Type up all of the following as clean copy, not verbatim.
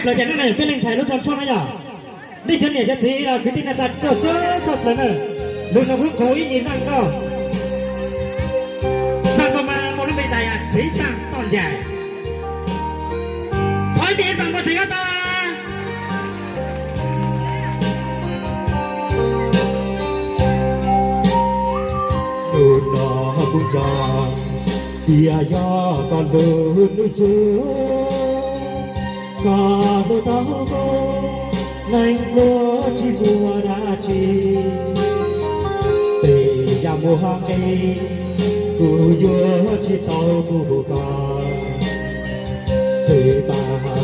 เลยอย่างนั้นเลยเป็นเล่นชายรถจอมชอบไหมอ่ะนี่ฉันเนี่ยจะทีเราคือที่น่าจะเจอสดเลยเนอะลุงกับผู้โคยนี่สั่งก็สั่งก็มาโมนั่นไม่ได้อ่ะถึงตั้งตอนใหญ่ถอยดีสั่งมาถึงก็ตาดูหน้าผู้จาเดียยาก่อนเดินด้วยสูก่อนเดินต่อก็ngành lúa chỉ vua đã chi để ra mùa hoa cây cụ vua chỉ tàu cụ cò để bà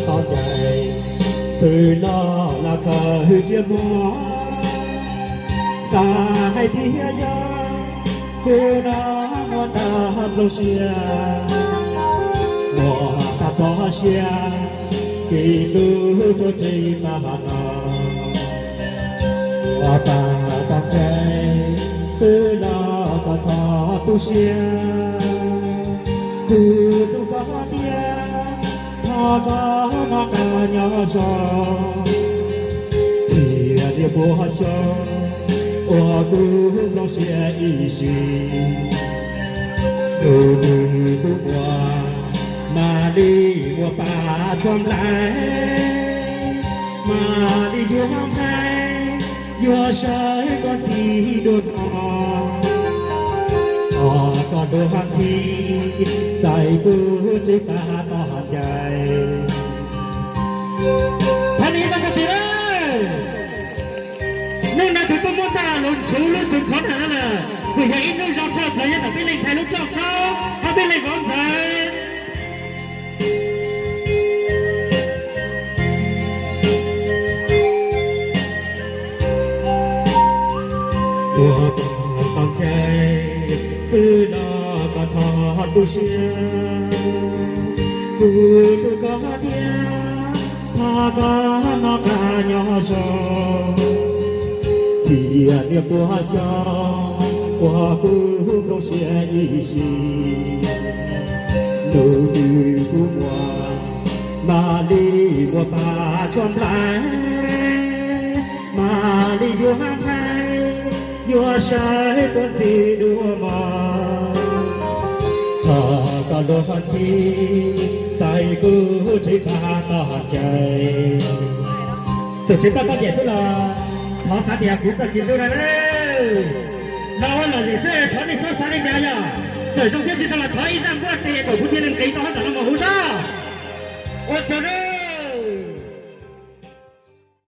con chạy sự lo là khờ chia mùa xa hay thia ya cô nó muốn ta lâu xia mùa ta gió xia kỳ lưu tôi chỉ mà nó ta ta chạy xưa lo có thọ tu xia cứ tu có tia thọ có nó cả nhỏ gió chỉ để bùa cho ô tu lo xia ý xì đồ đồ qua mà đi mua bà chôm lại mà đi vô hông hay vô sới con thì đột còn đồ hàng thìใจกูจะกาต่อใจท่านี้ต้องกระติเลยนู่นนะถึงต้องมุ่งตาหล่นชูรู้สึกขอนหาน่ะผู้ใหญ่อินนู่นชอบชอบใครจะเป็นเล่นไทยลูกชอบชอบถ้าเป็นเล่นของไทยต้องใจซื้อดอกก็ทอดดูเชื่อกูดูก็เดียพาก็นอกาย่อชอที่เนี่ยปัวชอปัวกูต้องเชื่ออีสีดูดูกูว่ามาลีบัวป่าชนไหลมาลีอยู่ห่างไกลyour shy to see do more. Ka lo pati, tai ku chỉ ta ta chạy. Sự chỉ ta có gì thế là thọ xã địa cũng sẽ kiếm được đấy. Nào là gì thế? Thọ này có xã địa nhà ya. Trời trong thiên chỉ ta là thọ ý rằng qua tiền củaผู้ที่หนึ่งkỹ đó là một hú sa. Ôi trời ơi.